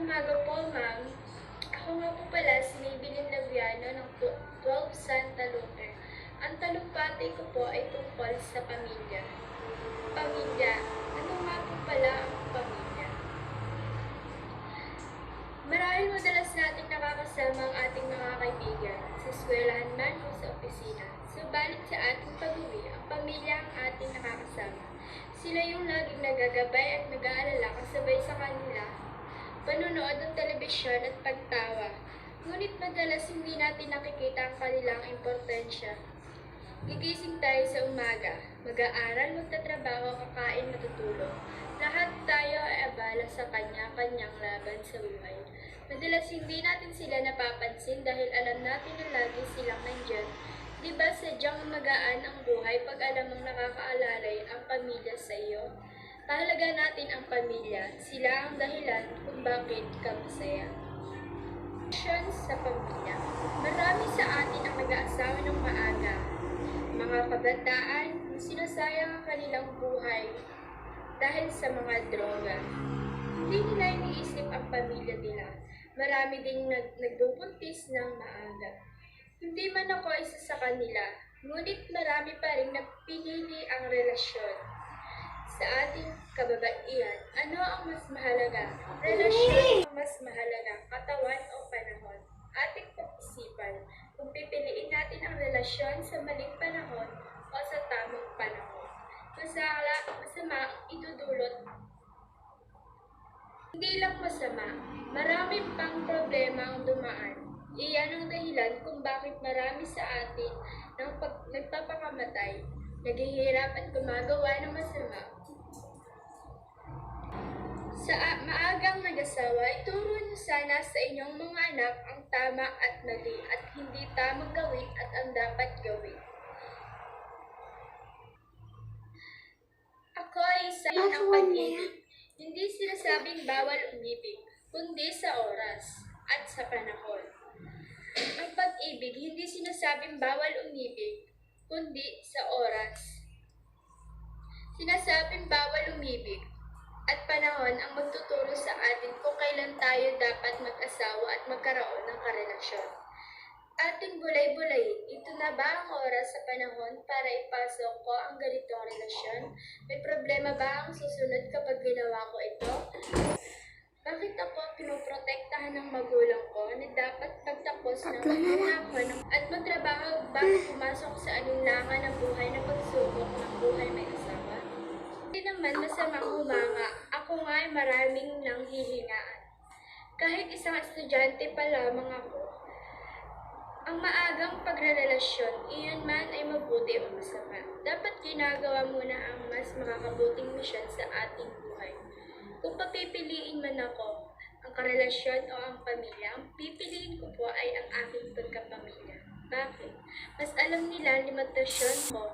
umaga po, ma'am. Ako nga po pala si Maybelline Laviano ng 12 Santa Lupe. Ang talumpati ko po ay tungkol sa pamilya. Pamilya. Ano nga po pala ang pamilya? Marahil madalas natin nakakasama ang ating mga kaibigan, sa eskwelahan man o sa opisina. Subalit sa ating pag-uwi, ang pamilya ang ating nakakasama. Sila yung laging nagagabay at nag-aalala kasabay sa kanila, panunood ng telebisyon at pagtawa. Ngunit madalas hindi natin nakikita ang kanilang importansya. Gigising tayo sa umaga, mag-aaral, magtatrabaho, kakain, matutulog. Lahat tayo ay abala sa kanya-kanyang laban sa buhay. Madalas hindi natin sila napapansin dahil alam natin na lagi silang nandyan. Diba sadyang magaan ang buhay pag alam mong nakakaalalay ang pamilya sa iyo? Pahalaga natin ang pamilya, sila ang dahilan kung bakit ka masaya. Relasyon sa pamilya. Marami sa atin ang nag-aasawa ng maaga. Mga kabataan, sinasayang ang kanilang buhay dahil sa mga droga. Hindi nila iniisip ang pamilya nila. Marami ding nagbubuntis ng maaga. Hindi man ako isa sa kanila, ngunit marami pa rin napinili ang relasyon. Sa ating kababaihan, ano ang mas mahalaga? Relasyon ang mas mahalaga, katawan o panahon? Ating pag-isipan kung pipiliin natin ang relasyon sa maling panahon o sa tamang panahon. Masama ang idudulot. Hindi lang masama, marami pang problema ang dumaan. Iyan ang dahilan kung bakit marami sa atin nagpapakamatay, naghihirap at gumagawa ng masama. Sa maagang nag-asawa, ituro niyo sana sa inyong mga anak ang tama at mali at hindi tamang gawin at ang dapat gawin. Ako ay isa ng pag-ibig. Hindi sinasabing bawal umibig, kundi sa oras at sa panahon. Ang pag-ibig, hindi sinasabing bawal umibig, kundi sa oras. Sinasabing bawal umibig at panahon ang magtuturo sa atin kung kailan tayo dapat mag-asawa at magkaroon ng karelasyon. Ating bulay-bulayin, ito na ba ang oras sa panahon para ipasok ko ang ganitong relasyon? May problema ba ang susunod kapag ginawa ko ito? Bakit ako pinoprotektahan ng magulang ko na dapat pagtapos ng maghihapon at magtrabaho bago pumasok sa alinlangan ng buhay na pagsubok ng buhay may asawa? Hindi naman masamang humanga, ako nga ay maraming nanghihingaan. Kahit isang estudyante pa lamang ako, ang maagang pagrerelasyon, iyon man ay mabuti o masama. Dapat ginagawa muna ang mas makakabuting misyon sa ating buhay. Kung papipiliin man ako, ang karelasyon o ang pamilya, ang pipiliin ko po ay ang aking pagkapamilya. Bakit? Mas alam nila limitasyon ko,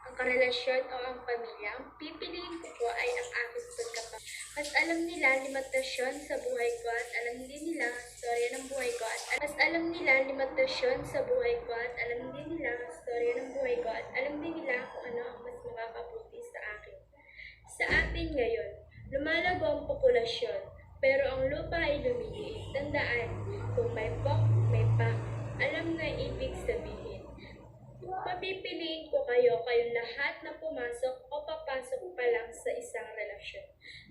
ang karelasyon o ang pamilya, ang pipiliin ko po ay ang aking pagkapamilya. Mas alam nila limitasyon sa buhay ko at alam din nila ang storya ng buhay ko at mas alam nila limitasyon sa buhay ko at alam din nila ang storya ng buhay ko at alam din nila kung ano ang mas makakabuti sa akin. Sa atin ngayon, lumalago ang populasyon, pero ang lupa ay lumiliit. Tandaan, kung may pok, may pak. Alam na ibig sabihin. Papipiliin ko kayong lahat na pumasok o papasok pa lang sa isang relasyon.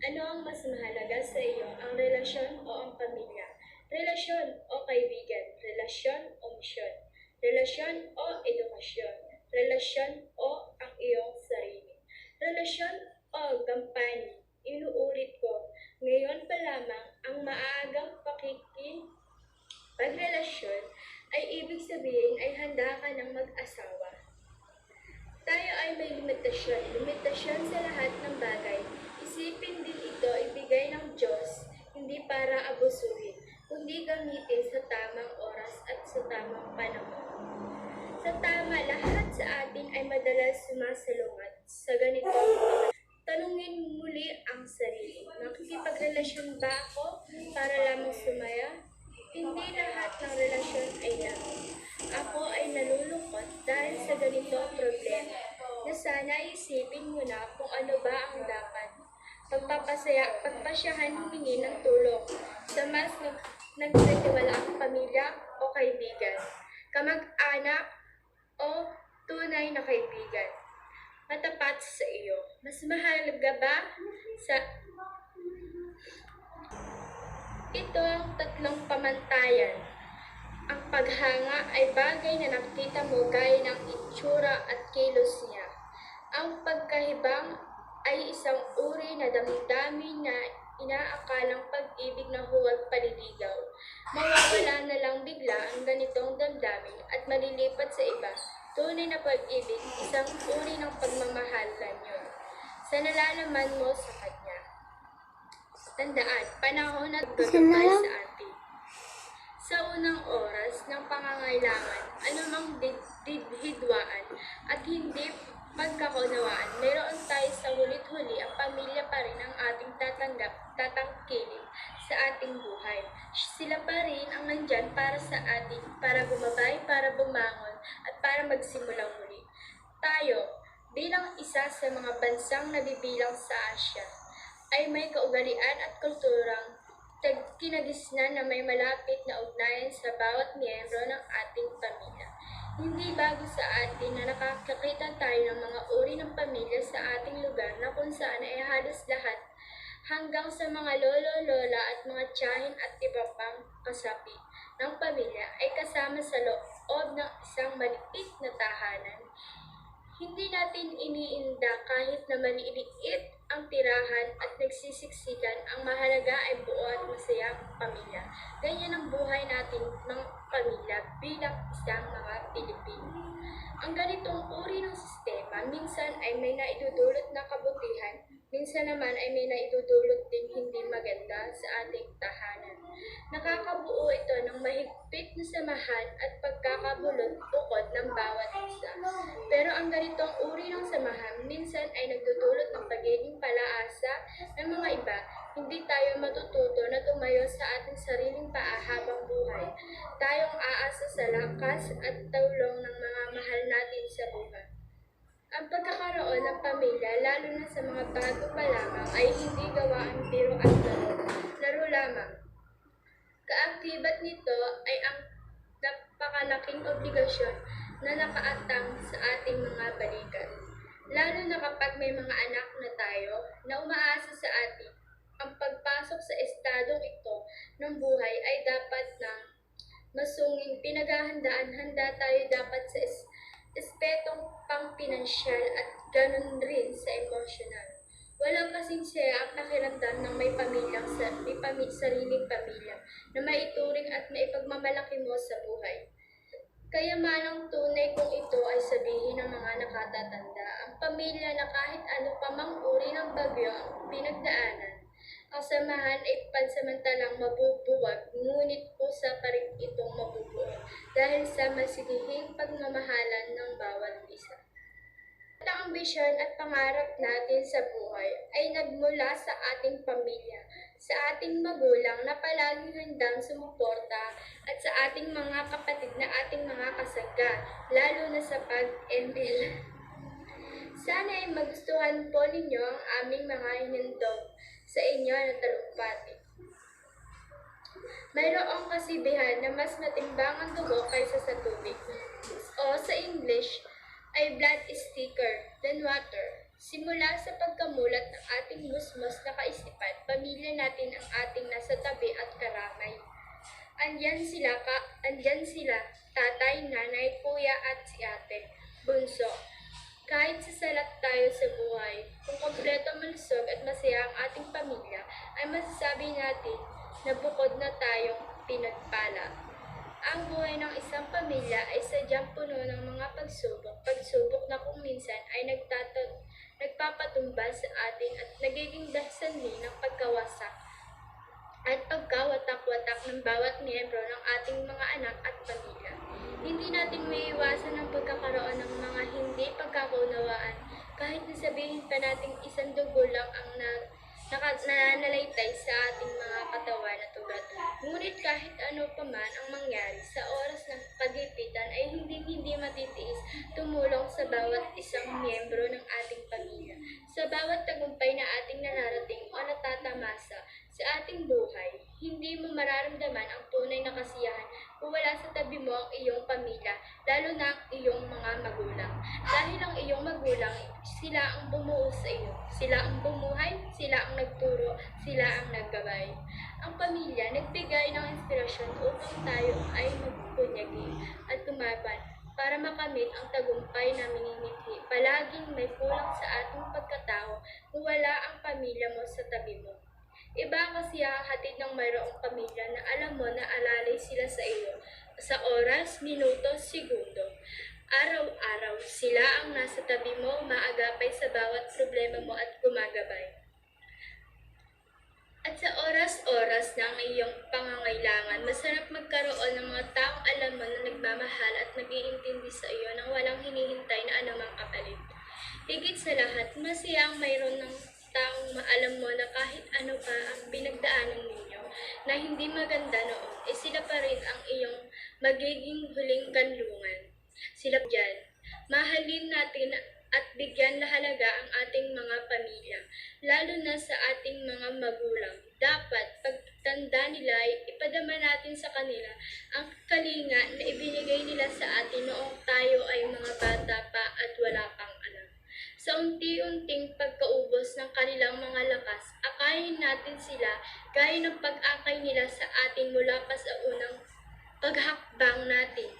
Ano ang mas mahalaga sa iyo, ang relasyon o ang pamilya? Relasyon o kaibigan? Relasyon o misyon? Relasyon o edukasyon? Relasyon o ang iyong sarili? Relasyon o gampanin? Inuulit ko, ngayon pa lamang ang maagang pagrelasyon ay ibig sabihin ay handa ka ng mag-asawa. Tayo ay may limitasyon sa lahat ng bagay. Isipin din ito ibigay ng Diyos, hindi para abusuhin, kundi gamitin sa tamang oras at sa tamang panahon. Sa tama, lahat sa atin ay madalas sumasalungat sa ganitong tanungin muli ang sarili. Makikipagrelasyon ba ako para lamang sumaya? Hindi lahat ng relasyon ay laro. Ako ay nalulungkot dahil sa ganitong problema na sana isipin mo na kung ano ba ang dapat. pagpasyahan humingi ng tulong sa mas nagtitiwalaang pamilya o kaibigan, kamag-anak o tunay na kaibigan. Matapat sa iyo. Mas mahalaga ba sa ito ang tatlong pamantayan? Ang paghanga ay bagay na nakita mo gaya ng itsura at kilos niya. Ang pagkahibang ay isang uri na damdamin na inaakalang pag-ibig na huwag paliligaw. Mawawala na lang bigla ang ganitong damdamin at malilipat sa iba. Tunay na pag-ibig, isang uri ng pagmamahalan yun. Sa nalalaman mo sa kanya. Tandaan, panahon at gagabay sa atin. Sa unang oras ng pangangailangan, anumang hidwaan at hindi pagkakunawaan, mayroon tayo sa hulit-huli ang pamilya pa rin ang ating tatangkilin sa ating buhay. Sila pa rin ang nandyan para sa atin, para bumabay, para bumangon, at para magsimulang muli. Tayo, bilang isa sa mga bansang nabibilang sa Asya, ay may kaugalian at kulturang kinagisnan na may malapit na ugnayan sa bawat miyembro ng ating pamilya. Hindi bago sa atin na nakakakita tayo ng mga uri ng pamilya sa ating lugar na kung saan ay halos lahat hanggang sa mga lolo-lola at mga tiyahin at iba pang kasapi ng pamilya ay kasama sa loob ng isang maliit na tahanan. Hindi natin iniinda kahit na maliit ang tirahan at nagsisiksikan, ang mahalaga ay buo at masayang pamilya. Ganyan ang buhay natin ng pamilya bilang isang mga Pilipino. Ang ganitong uri ng sistema minsan ay may naidudulot na kabutihan, minsan naman ay may naidudulot din hindi maganda sa ating tahanan. Nakakabuo ito ng mahigpit na samahan at pagkakabulot bukod ng bawat isa. Pero ang ganitong uri ng samahan minsan ay nagdudulot ng pagiging palaasa ng mga iba. Hindi tayo matututo na tumayo sa ating sariling paa habang buhay. Tayong aasa sa lakas at tulong ng mga mahal natin sa buhay. Ang pagkakaroon ng pamilya, lalo na sa mga bago pa lamang, ay hindi gawaang biro at laro lamang. Kaakibat nito ay ang napakalaking obligasyon na nakaatang sa ating mga balikat. Lalo na kapag may mga anak na tayo na umaasa sa atin, ang pagpasok sa estadong ito ng buhay ay dapat ng masunging pinaghahandaan. Handa tayo dapat sa espetong pang-pinansyal at ganun rin sa emosyonal. Walang kasing saya ang pakiramdam ng may sariling pamilya na maituring at maipagmamalaki mo sa buhay. Kaya manang tunay kung ito ay sabihin ng mga nakatatanda, ang pamilya na kahit ano pa mang uri ng bagyo ang pinagdaanan, ang samahan ay pansamantalang mabubuwag, ngunit pusa pa rin itong mabubuo dahil sa masigihing pagmamahalan ng bawat isa. At ang ambisyon at pangarap natin sa buhay ay nagmula sa ating pamilya, sa ating magulang na palaging handang sumuporta at sa ating mga kapatid na ating mga kasangga, lalo na sa pag-ML. Sana ay magustuhan po ninyo ang aming mga hinandog sa inyo na talumpati. Mayroong kasibihan na mas matimbang ang dugo kaysa sa tubig, o sa English ay blood is thicker than water. Simula sa pagkamulat ng ating musmos na kaisipan, pamilya natin ang ating nasa tabi at karamay. Andyan sila, tatay, nanay, kuya at si ate, bunso. Kahit sasalat tayo sa buhay, kung kompleto, malusog at masaya ang ating pamilya, ay masasabi natin na bukod na tayong pinagpala. Ang buhay ng isang pamilya ay sadyang puno ng mga pagsubok na kung minsan ay nagpapatumba sa atin at nagiging dahilan ng pagkawasak at pagkawatak-watak ng bawat miyembro ng ating mga anak at pamilya. Hindi natin maiiwasan ang pagkakaroon ng mga hindi pagkakaunawaan kahit na sabihin pa natin isang dugo lang ang nananalaytay sa ating mga katawan at ugat. Ngunit kahit ano pa man ang mangyari sa oras ng pagipitan ay hindi matitiis tumulong sa bawat isang miyembro ng ating pamilya. Sa bawat tagumpay na ating nararating o natatamasa sa ating buhay, hindi mo mararamdaman ang tunay na kasiyahan kung wala sa tabi mo ang iyong pamilya, lalo na ang iyong mga magulang. Dahil ang iyong magulang, sila ang bumuo sa iyo. Sila ang bumuhay, sila ang nagturo, sila ang naggabay. Ang pamilya nagbigay ng inspirasyon upang tayo ay magpunyagi at tumapan para makamit ang tagumpay na minimithi. Palaging may kulang sa ating pagkatao kung wala ang pamilya mo sa tabi mo. Iba kasi ang hatid ng mayroong pamilya na alam mo na alalay sila sa iyo sa oras, minuto, segundo. Araw-araw, sila ang nasa tabi mo, maagapay sa bawat problema mo at gumagabay. At sa oras-oras ng iyong pangangailangan, masarap magkaroon ng mga taong alam mo na nagmamahal at nag-iintindi sa iyo nang walang hinihintay na anumang kapalit. Higit sa lahat, masaya ang mayroon ng taong maalam mo na kahit ano pa ang pinagdaanan ninyo na hindi maganda noon, sila pa rin ang iyong magiging huling kanlungan. Sila dyan. Mahalin natin at bigyan halaga ang ating mga pamilya, lalo na sa ating mga magulang. Dapat pagtanda nila ay ipadama natin sa kanila ang kalinga na ibinigay nila sa atin noong tayo ay mga bata pa at wala pang alam. Sa unti-unting pagkaubos ng kanilang mga lakas, akayin natin sila gaya ng pag-akay nila sa atin mula pa sa unang paghakbang natin.